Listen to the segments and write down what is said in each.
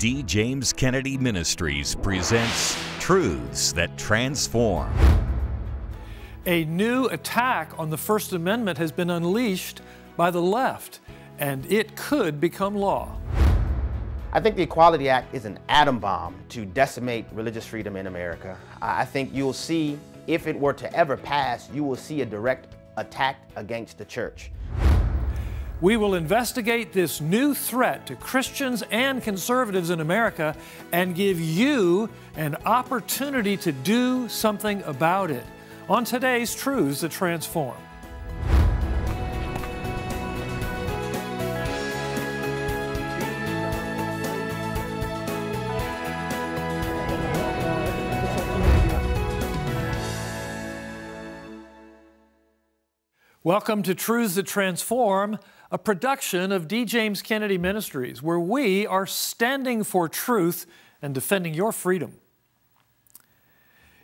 D. James Kennedy Ministries presents Truths That Transform. A new attack on the First Amendment has been unleashed by the left, and it could become law. I think the Equality Act is an atom bomb to decimate religious freedom in America. I think you'll see, if it were to ever pass, you will see a direct attack against the church. We will investigate this new threat to Christians and conservatives in America and give you an opportunity to do something about it on today's Truths That Transform. Welcome to Truths That Transform, a production of D. James Kennedy Ministries, where we are standing for truth and defending your freedom.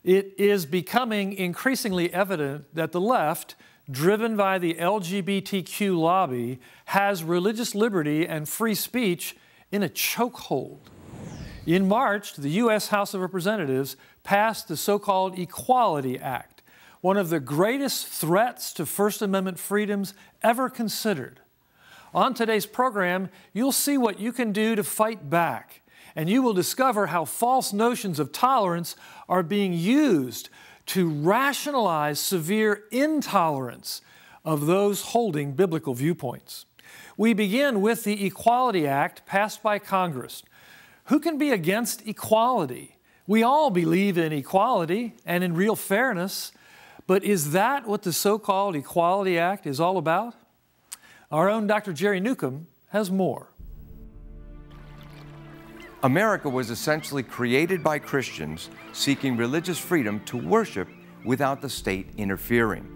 It is becoming increasingly evident that the left, driven by the LGBTQ lobby, has religious liberty and free speech in a chokehold. In March, the U.S. House of Representatives passed the so-called Equality Act, one of the greatest threats to First Amendment freedoms ever considered. On today's program, you'll see what you can do to fight back, and you will discover how false notions of tolerance are being used to rationalize severe intolerance of those holding biblical viewpoints. We begin with the Equality Act passed by Congress. Who can be against equality? We all believe in equality and in real fairness. But is that what the so-called Equality Act is all about? Our own Dr. Jerry Newcomb has more. America was essentially created by Christians seeking religious freedom to worship without the state interfering.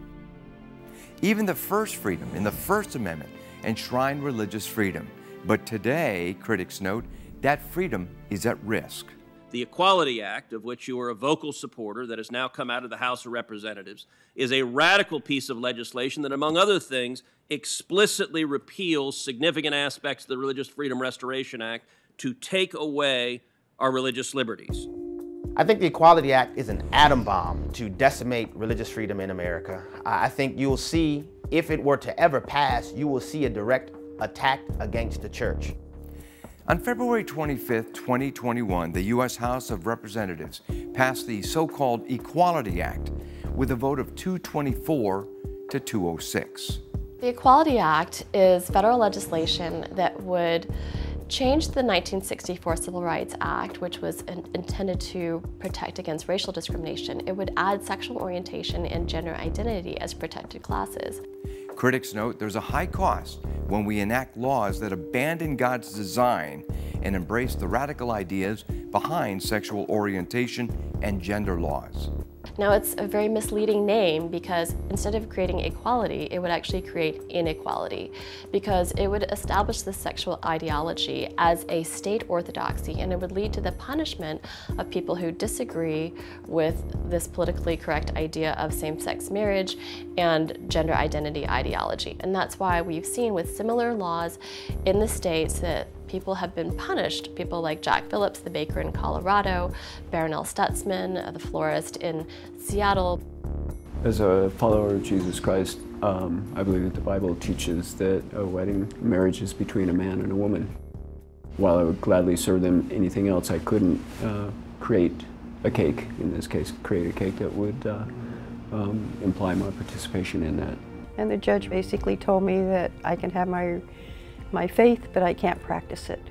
Even the first freedom in the First Amendment enshrined religious freedom. But today, critics note, that freedom is at risk. The Equality Act, of which you are a vocal supporter, that has now come out of the House of Representatives, is a radical piece of legislation that, among other things, explicitly repeals significant aspects of the Religious Freedom Restoration Act to take away our religious liberties. I think the Equality Act is an atom bomb to decimate religious freedom in America. I think you'll see, if it were to ever pass, you will see a direct attack against the church. On February 25, 2021, the U.S. House of Representatives passed the so-called Equality Act with a vote of 224 to 206. The Equality Act is federal legislation that would change the 1964 Civil Rights Act, which was intended to protect against racial discrimination. It would add sexual orientation and gender identity as protected classes. Critics note there's a high cost when we enact laws that abandon God's design and embrace the radical ideas behind sexual orientation and gender laws. Now, it's a very misleading name because instead of creating equality, it would actually create inequality, because it would establish the sexual ideology as a state orthodoxy, and it would lead to the punishment of people who disagree with this politically correct idea of same-sex marriage and gender identity ideology. And that's why we've seen with similar laws in the states that people have been punished. People like Jack Phillips, the baker in Colorado, Barronelle Stutzman, the florist in Seattle. As a follower of Jesus Christ, I believe that the Bible teaches that a wedding marriage is between a man and a woman. While I would gladly serve them anything else, I couldn't create a cake, in this case, create a cake that would imply my participation in that. And the judge basically told me that I can have my faith, but I can't practice it.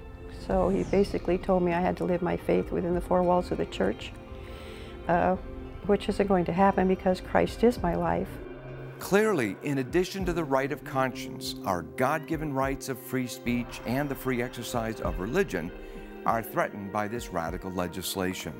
So he basically told me I had to live my faith within the four walls of the church, which isn't going to happen because Christ is my life. Clearly, in addition to the right of conscience, our God-given rights of free speech and the free exercise of religion are threatened by this radical legislation.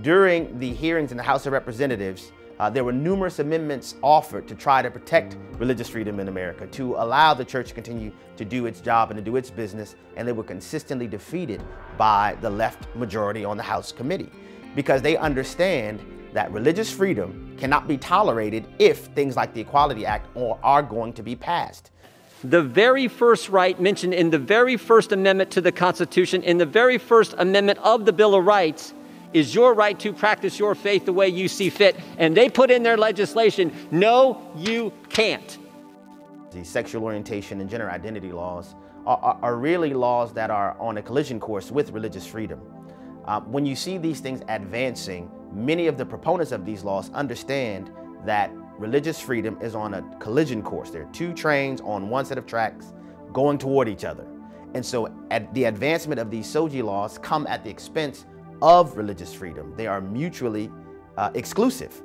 During the hearings in the House of Representatives, there were numerous amendments offered to try to protect religious freedom in America, to allow the church to continue to do its job and to do its business, and they were consistently defeated by the left majority on the House committee, because they understand that religious freedom cannot be tolerated if things like the Equality Act are going to be passed. The very first right mentioned in the very first amendment to the Constitution, in the very first amendment of the Bill of Rights, is your right to practice your faith the way you see fit. And they put in their legislation, no, you can't. The sexual orientation and gender identity laws are really laws that are on a collision course with religious freedom. When you see these things advancing, many of the proponents of these laws understand that religious freedom is on a collision course. There are two trains on one set of tracks going toward each other. And so the advancement of these SOGI laws come at the expense of religious freedom. They are mutually exclusive.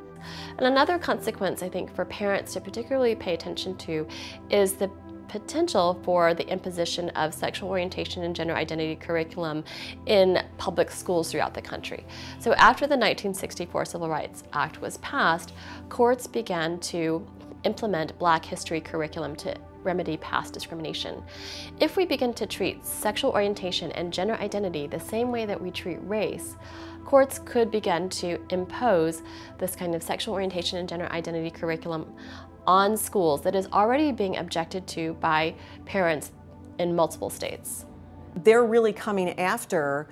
And another consequence, I think, for parents to particularly pay attention to is the potential for the imposition of sexual orientation and gender identity curriculum in public schools throughout the country. So after the 1964 Civil Rights Act was passed, courts began to implement Black history curriculum to remedy past discrimination. If we begin to treat sexual orientation and gender identity the same way that we treat race, courts could begin to impose this kind of sexual orientation and gender identity curriculum on schools that is already being objected to by parents in multiple states. They're really coming after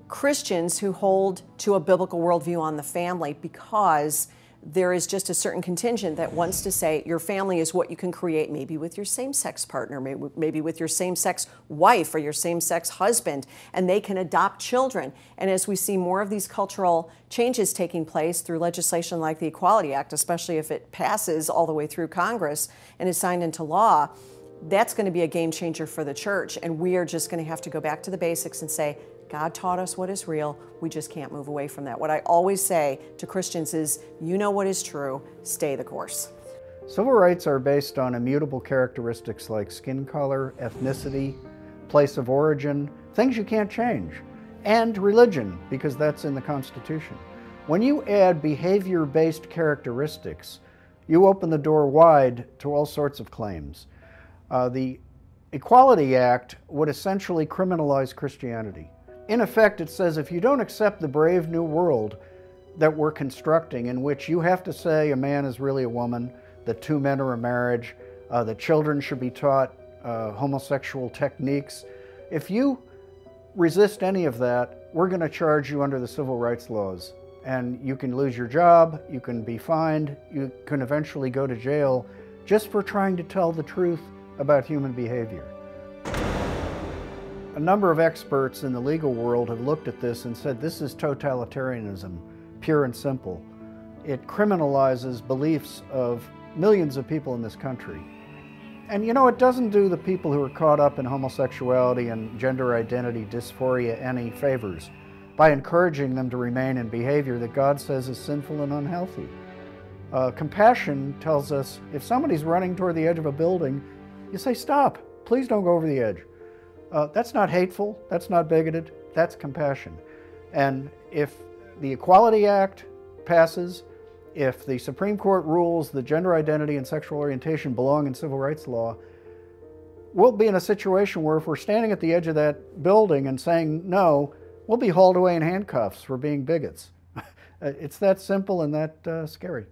Christians who hold to a biblical worldview on the family because there is just a certain contingent that wants to say your family is what you can create, maybe with your same-sex partner, maybe with your same-sex wife or your same-sex husband, and they can adopt children. And as we see more of these cultural changes taking place through legislation like the Equality Act, especially if it passes all the way through Congress and is signed into law, that's going to be a game changer for the church. And we are just going to have to go back to the basics and say, God taught us what is real. We just can't move away from that. What I always say to Christians is, you know what is true, stay the course. Civil rights are based on immutable characteristics like skin color, ethnicity, place of origin, things you can't change, and religion, because that's in the Constitution. When you add behavior-based characteristics, you open the door wide to all sorts of claims. The Equality Act would essentially criminalize Christianity. In effect, it says if you don't accept the brave new world that we're constructing, in which you have to say a man is really a woman, that two men are a marriage, that children should be taught homosexual techniques, if you resist any of that, we're going to charge you under the civil rights laws. And you can lose your job, you can be fined, you can eventually go to jail just for trying to tell the truth about human behavior. A number of experts in the legal world have looked at this and said this is totalitarianism, pure and simple. It criminalizes beliefs of millions of people in this country. And you know, it doesn't do the people who are caught up in homosexuality and gender identity dysphoria any favors by encouraging them to remain in behavior that God says is sinful and unhealthy. Compassion tells us if somebody's running toward the edge of a building, you say, stop, please don't go over the edge. That's not hateful, that's not bigoted, that's compassion. And if the Equality Act passes, if the Supreme Court rules that gender identity and sexual orientation belong in civil rights law, we'll be in a situation where if we're standing at the edge of that building and saying no, we'll be hauled away in handcuffs for being bigots. It's that simple and that scary.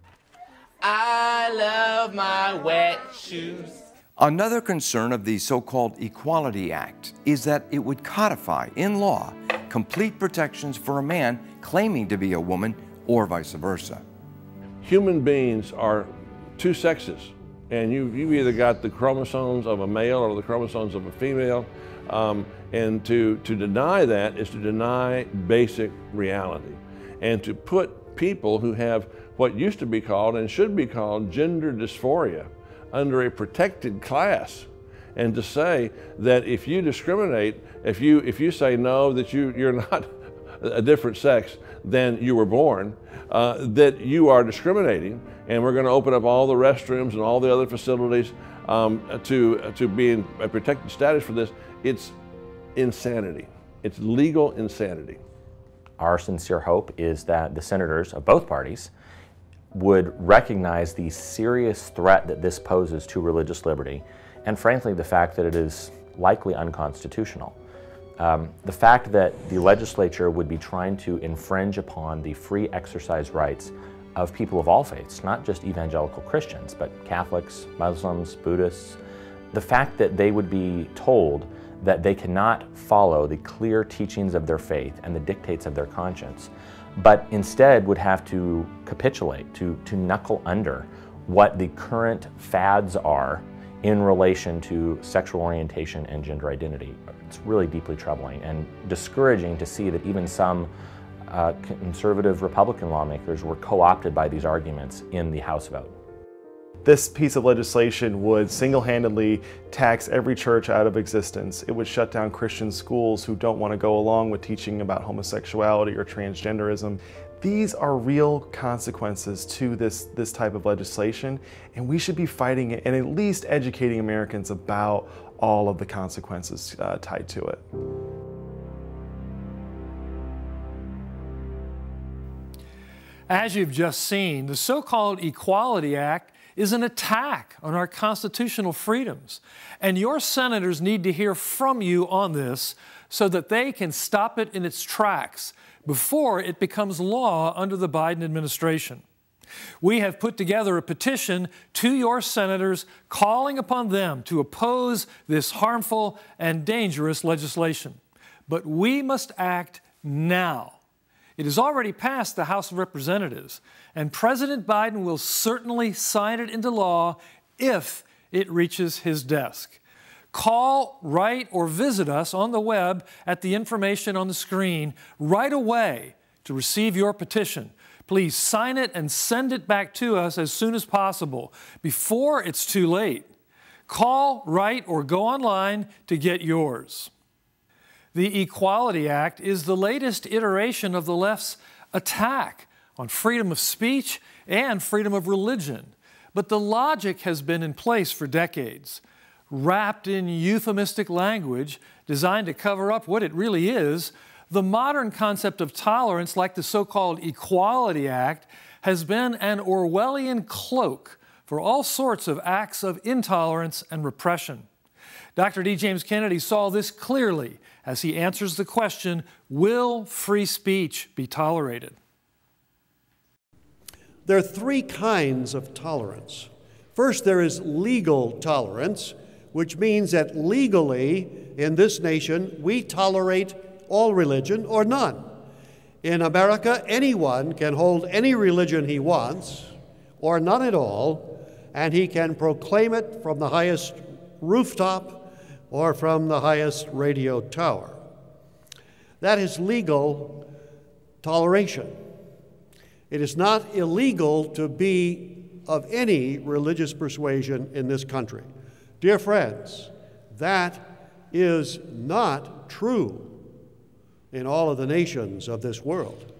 I love my wet shoes. Another concern of the so-called Equality Act is that it would codify in law complete protections for a man claiming to be a woman or vice versa. Human beings are two sexes, and you've either got the chromosomes of a male or the chromosomes of a female, and to deny that is to deny basic reality. And to put people who have what used to be called and should be called gender dysphoria under a protected class, and to say that if you discriminate, if you say no, that you're not a different sex than you were born, that you are discriminating, and we're going to open up all the restrooms and all the other facilities to be in a protected status for this. It's insanity. It's legal insanity. Our sincere hope is that the senators of both parties would recognize the serious threat that this poses to religious liberty, and frankly the fact that it is likely unconstitutional. The fact that the legislature would be trying to infringe upon the free exercise rights of people of all faiths, not just evangelical Christians, but Catholics, Muslims, Buddhists, The fact that they would be told that they cannot follow the clear teachings of their faith and the dictates of their conscience, but instead would have to capitulate, to knuckle under what the current fads are in relation to sexual orientation and gender identity. It's really deeply troubling and discouraging to see that even some conservative Republican lawmakers were co-opted by these arguments in the House vote. This piece of legislation would single-handedly tax every church out of existence. It would shut down Christian schools who don't want to go along with teaching about homosexuality or transgenderism. These are real consequences to this type of legislation, and we should be fighting it and at least educating Americans about all of the consequences tied to it. As you've just seen, the so-called Equality Act is an attack on our constitutional freedoms. And your senators need to hear from you on this so that they can stop it in its tracks before it becomes law under the Biden administration. We have put together a petition to your senators calling upon them to oppose this harmful and dangerous legislation. But we must act now. It has already passed the House of Representatives, and President Biden will certainly sign it into law if it reaches his desk. Call, write, or visit us on the web at the information on the screen right away to receive your petition. Please sign it and send it back to us as soon as possible, before it's too late. Call, write, or go online to get yours. The Equality Act is the latest iteration of the left's attack on freedom of speech and freedom of religion. But the logic has been in place for decades, wrapped in euphemistic language designed to cover up what it really is. The modern concept of tolerance, like the so-called Equality Act, has been an Orwellian cloak for all sorts of acts of intolerance and repression. Dr. D. James Kennedy saw this clearly as he answers the question, will free speech be tolerated? There are three kinds of tolerance. First, there is legal tolerance, which means that legally in this nation we tolerate all religion or none. In America, anyone can hold any religion he wants or none at all, and he can proclaim it from the highest rooftop or from the highest radio tower. That is legal toleration. It is not illegal to be of any religious persuasion in this country. Dear friends, that is not true in all of the nations of this world.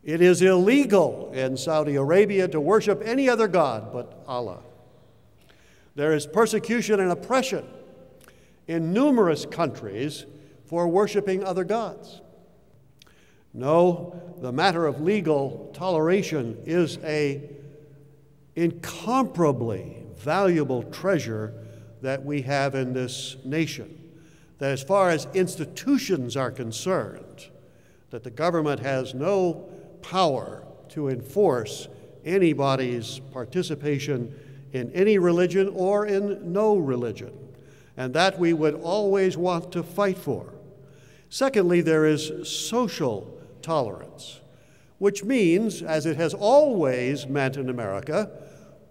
It is illegal in Saudi Arabia to worship any other god but Allah. There is persecution and oppression in numerous countries for worshiping other gods. No, the matter of legal toleration is an incomparably valuable treasure that we have in this nation. That as far as institutions are concerned, that the government has no power to enforce anybody's participation in any religion or in no religion, and that we would always want to fight for. Secondly, there is social tolerance, which means, as it has always meant in America,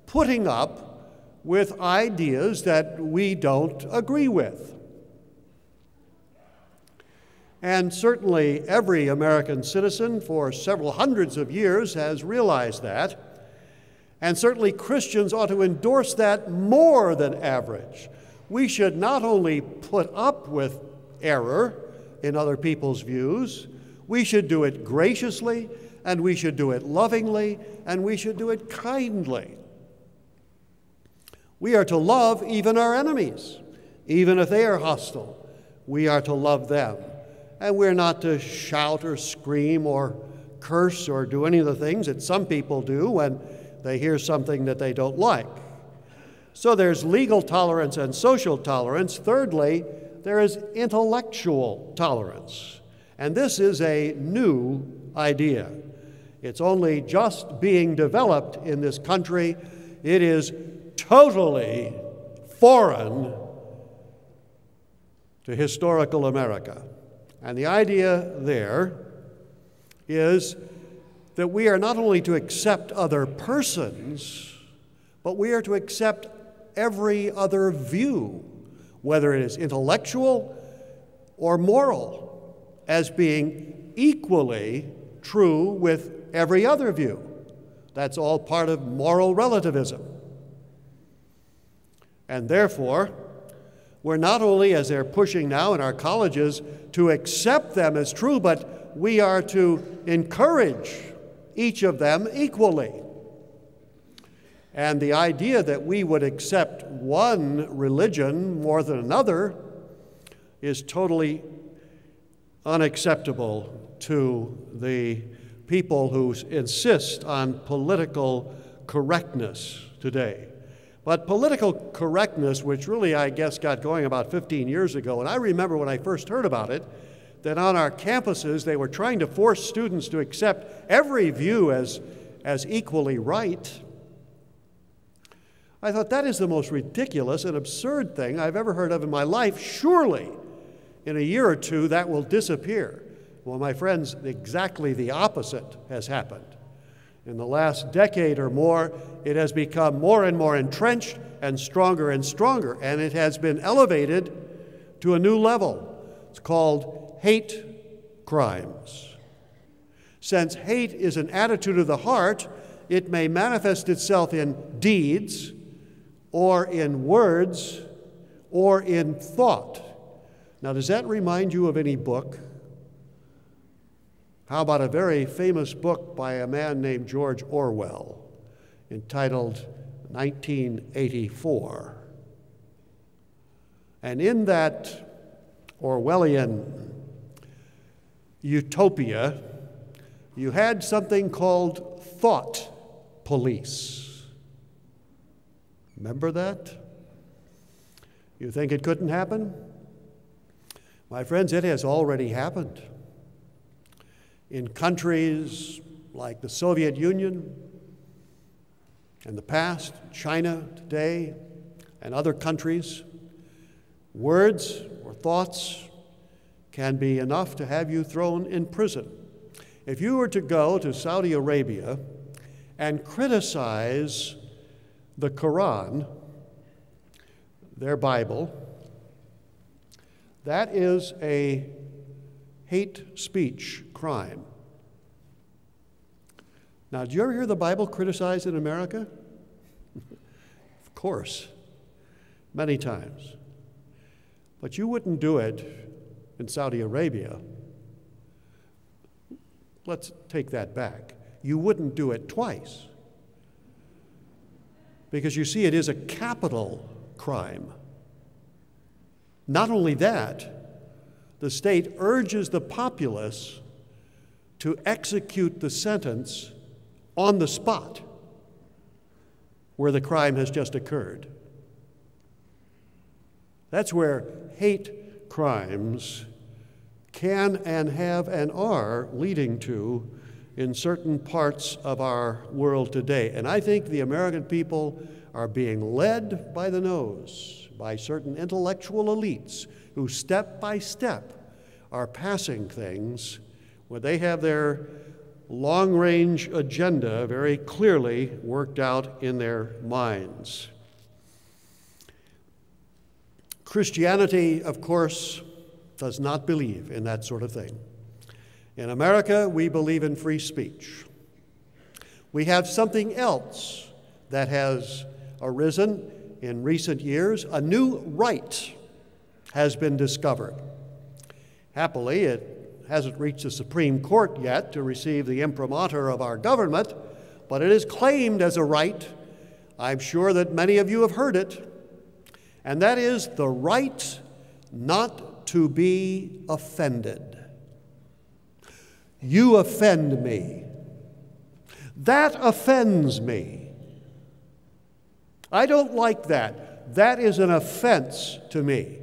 putting up with ideas that we don't agree with. And certainly every American citizen for several hundreds of years has realized that. And certainly Christians ought to endorse that more than average. We should not only put up with error in other people's views, we should do it graciously, and we should do it lovingly, and we should do it kindly. We are to love even our enemies, even if they are hostile. We are to love them. And we're not to shout or scream or curse or do any of the things that some people do when they hear something that they don't like. So there's legal tolerance and social tolerance. Thirdly, there is intellectual tolerance. And this is a new idea. It's only just being developed in this country. It is totally foreign to historical America. And the idea there is that we are not only to accept other persons, but we are to accept every other view, whether it is intellectual or moral, as being equally true with every other view. That's all part of moral relativism. And therefore, we're not only, as they're pushing now in our colleges, to accept them as true, but we are to encourage each of them equally. And the idea that we would accept one religion more than another is totally unacceptable to the people who insist on political correctness today. But political correctness, which really, I guess, got going about 15 years ago, and I remember when I first heard about it, that on our campuses they were trying to force students to accept every view as equally right. I thought that is the most ridiculous and absurd thing I've ever heard of in my life. Surely, in a year or two, that will disappear. Well, my friends, exactly the opposite has happened. In the last decade or more, it has become more and more entrenched and stronger, and it has been elevated to a new level. It's called hate crimes. Since hate is an attitude of the heart, it may manifest itself in deeds, or in words, or in thought. Now, does that remind you of any book? How about a very famous book by a man named George Orwell, entitled 1984? And in that Orwellian utopia, you had something called thought police. Remember that? You think it couldn't happen? My friends, it has already happened. In countries like the Soviet Union, in the past, China today, and other countries, words or thoughts can be enough to have you thrown in prison. If you were to go to Saudi Arabia and criticize the Quran, their Bible, that is a hate speech crime. Now, did you ever hear the Bible criticized in America? Of course, many times. But you wouldn't do it in Saudi Arabia. Let's take that back. You wouldn't do it twice. Because you see, it is a capital crime. Not only that, the state urges the populace to execute the sentence on the spot where the crime has just occurred. That's where hate crimes can and have and are leading to in certain parts of our world today. And I think the American people are being led by the nose by certain intellectual elites who step by step are passing things where they have their long-range agenda very clearly worked out in their minds. Christianity, of course, does not believe in that sort of thing. In America, we believe in free speech. We have something else that has arisen in recent years. A new right has been discovered. Happily, it hasn't reached the Supreme Court yet to receive the imprimatur of our government, but it is claimed as a right. I'm sure that many of you have heard it, and that is the right not to be offended. You offend me. That offends me. I don't like that. That is an offense to me.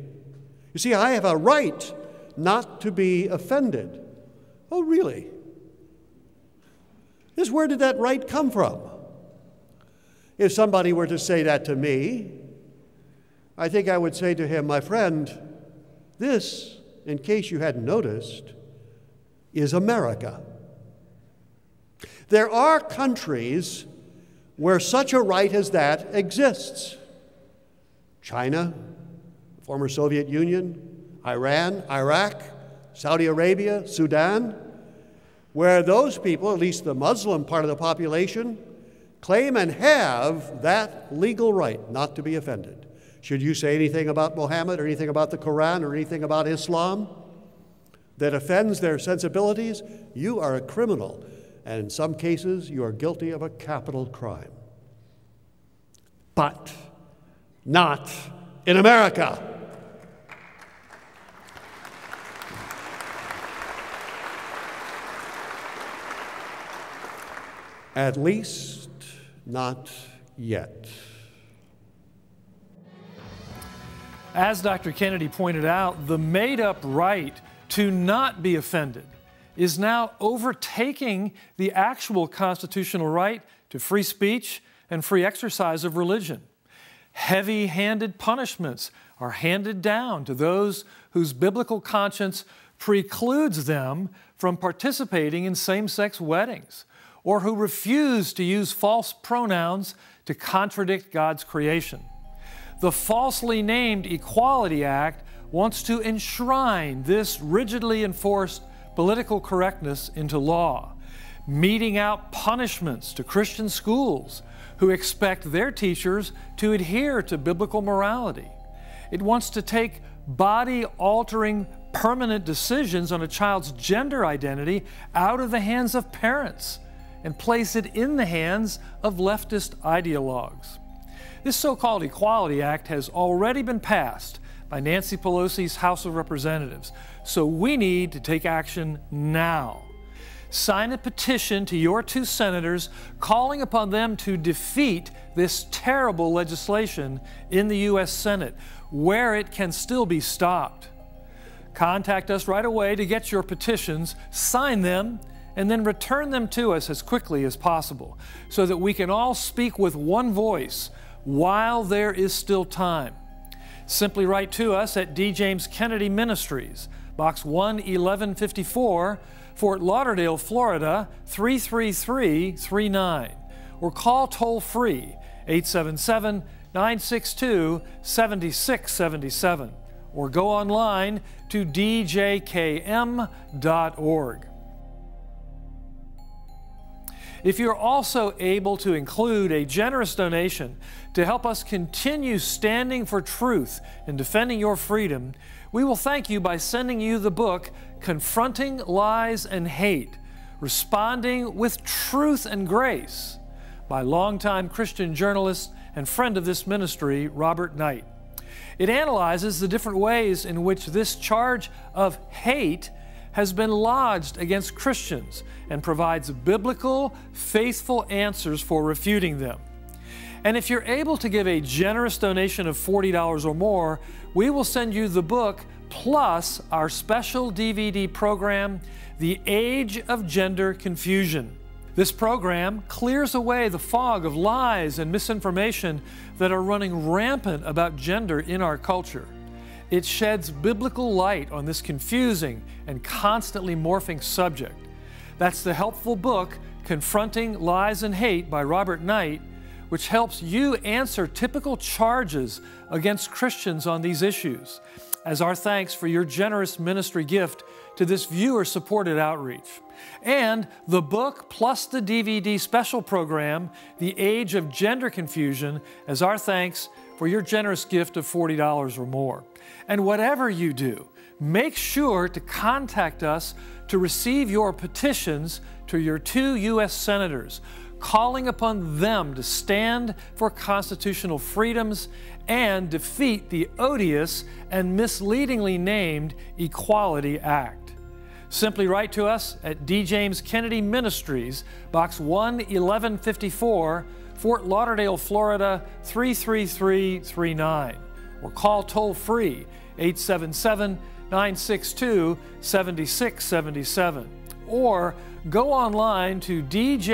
You see, I have a right not to be offended. Oh, really? Where did that right come from? If somebody were to say that to me, I think I would say to him, my friend, this, in case you hadn't noticed, is America. There are countries where such a right as that exists. China, former Soviet Union, Iran, Iraq, Saudi Arabia, Sudan, where those people, at least the Muslim part of the population, claim and have that legal right not to be offended. Should you say anything about Mohammed or anything about the Quran or anything about Islam that offends their sensibilities, you are a criminal, and in some cases you are guilty of a capital crime. But not in America. At least not yet. As Dr. Kennedy pointed out, the made-up right to not be offended is now overtaking the actual constitutional right to free speech and free exercise of religion. Heavy-handed punishments are handed down to those whose biblical conscience precludes them from participating in same-sex weddings, or who refuse to use false pronouns to contradict God's creation. The falsely named Equality Act wants to enshrine this rigidly enforced political correctness into law, meting out punishments to Christian schools who expect their teachers to adhere to biblical morality. It wants to take body-altering permanent decisions on a child's gender identity out of the hands of parents and place it in the hands of leftist ideologues. This so-called Equality Act has already been passed by Nancy Pelosi's House of Representatives, so we need to take action now. Sign a petition to your two senators calling upon them to defeat this terrible legislation in the U.S. Senate, where it can still be stopped. Contact us right away to get your petitions, sign them, and then return them to us as quickly as possible so that we can all speak with one voice while there is still time. Simply write to us at D. James Kennedy Ministries, Box 11154, Fort Lauderdale, Florida 33339, or call toll-free 877-962-7677, or go online to DJKM.org. If you're also able to include a generous donation to help us continue standing for truth and defending your freedom, we will thank you by sending you the book, Confronting Lies and Hate, Responding with Truth and Grace, by longtime Christian journalist and friend of this ministry, Robert Knight. It analyzes the different ways in which this charge of hate has been lodged against Christians and provides biblical, faithful answers for refuting them. And if you're able to give a generous donation of $40 or more, we will send you the book plus our special DVD program, The Age of Gender Confusion. This program clears away the fog of lies and misinformation that are running rampant about gender in our culture. It sheds biblical light on this confusing and constantly morphing subject. That's the helpful book, Confronting Lies and Hate by Robert Knight, which helps you answer typical charges against Christians on these issues, as our thanks for your generous ministry gift to this viewer-supported outreach. And the book plus the DVD special program, The Age of Gender Confusion, as our thanks for your generous gift of $40 or more. And whatever you do, make sure to contact us to receive your petitions to your two U.S. senators, calling upon them to stand for constitutional freedoms and defeat the odious and misleadingly named Equality Act. Simply write to us at D. James Kennedy Ministries, Box 11154, Fort Lauderdale, Florida 33339, or call toll-free 877-962-7677, or go online to djkm.org.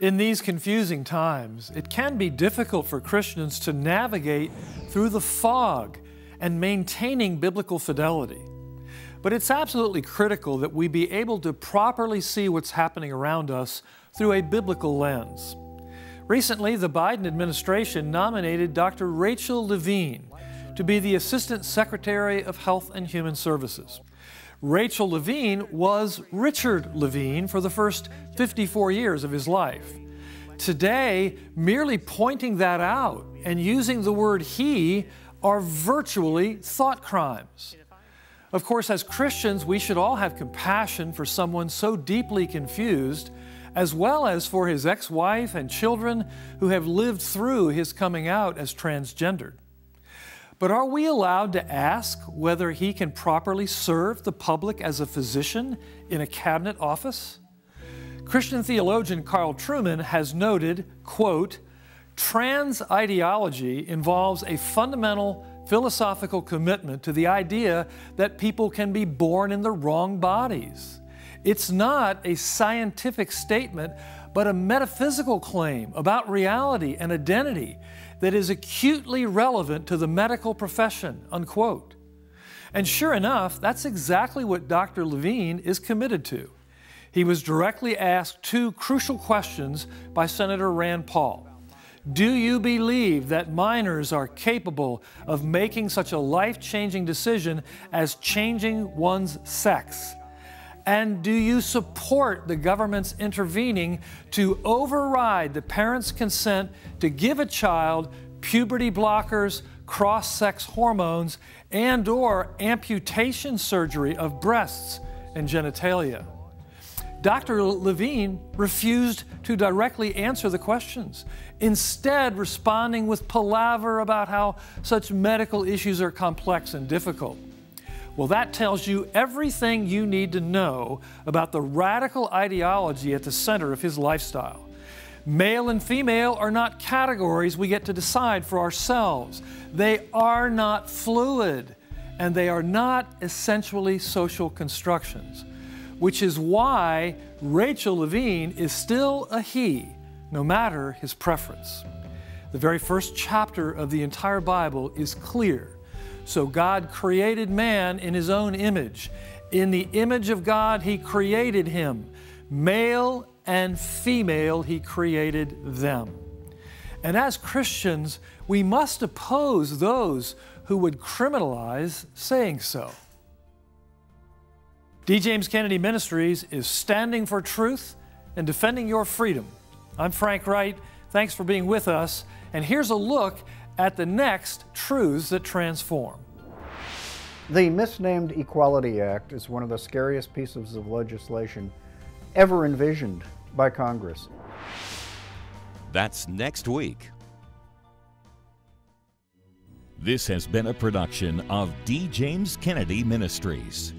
In these confusing times, it can be difficult for Christians to navigate through the fog and maintaining biblical fidelity. But it's absolutely critical that we be able to properly see what's happening around us through a biblical lens. Recently, the Biden administration nominated Dr. Rachel Levine to be the Assistant Secretary of Health and Human Services. Rachel Levine was Richard Levine for the first 54 years of his life. Today, merely pointing that out and using the word he are virtually thought crimes. Of course, as Christians, we should all have compassion for someone so deeply confused, as well as for his ex-wife and children who have lived through his coming out as transgendered. But are we allowed to ask whether he can properly serve the public as a physician in a cabinet office? Christian theologian Carl Trueman has noted, quote, "Trans ideology involves a fundamental philosophical commitment to the idea that people can be born in the wrong bodies. It's not a scientific statement, but a metaphysical claim about reality and identity that is acutely relevant to the medical profession," unquote. And sure enough, that's exactly what Dr. Levine is committed to. He was directly asked two crucial questions by Senator Rand Paul. Do you believe that minors are capable of making such a life-changing decision as changing one's sex? And do you support the government's intervening to override the parent's consent to give a child puberty blockers, cross-sex hormones, and/or amputation surgery of breasts and genitalia? Dr. Levine refused to directly answer the questions, instead responding with palaver about how such medical issues are complex and difficult. Well, that tells you everything you need to know about the radical ideology at the center of his lifestyle. Male and female are not categories we get to decide for ourselves. They are not fluid, and they are not essentially social constructions, which is why Rachel Levine is still a he, no matter his preference. The very first chapter of the entire Bible is clear. So God created man in his own image. In the image of God, he created him. Male and female, he created them. And as Christians, we must oppose those who would criminalize saying so. D. James Kennedy Ministries is standing for truth and defending your freedom. I'm Frank Wright. Thanks for being with us. And here's a look at the next Truths That Transform. The misnamed Equality Act is one of the scariest pieces of legislation ever envisioned by Congress. That's next week. This has been a production of D. James Kennedy Ministries.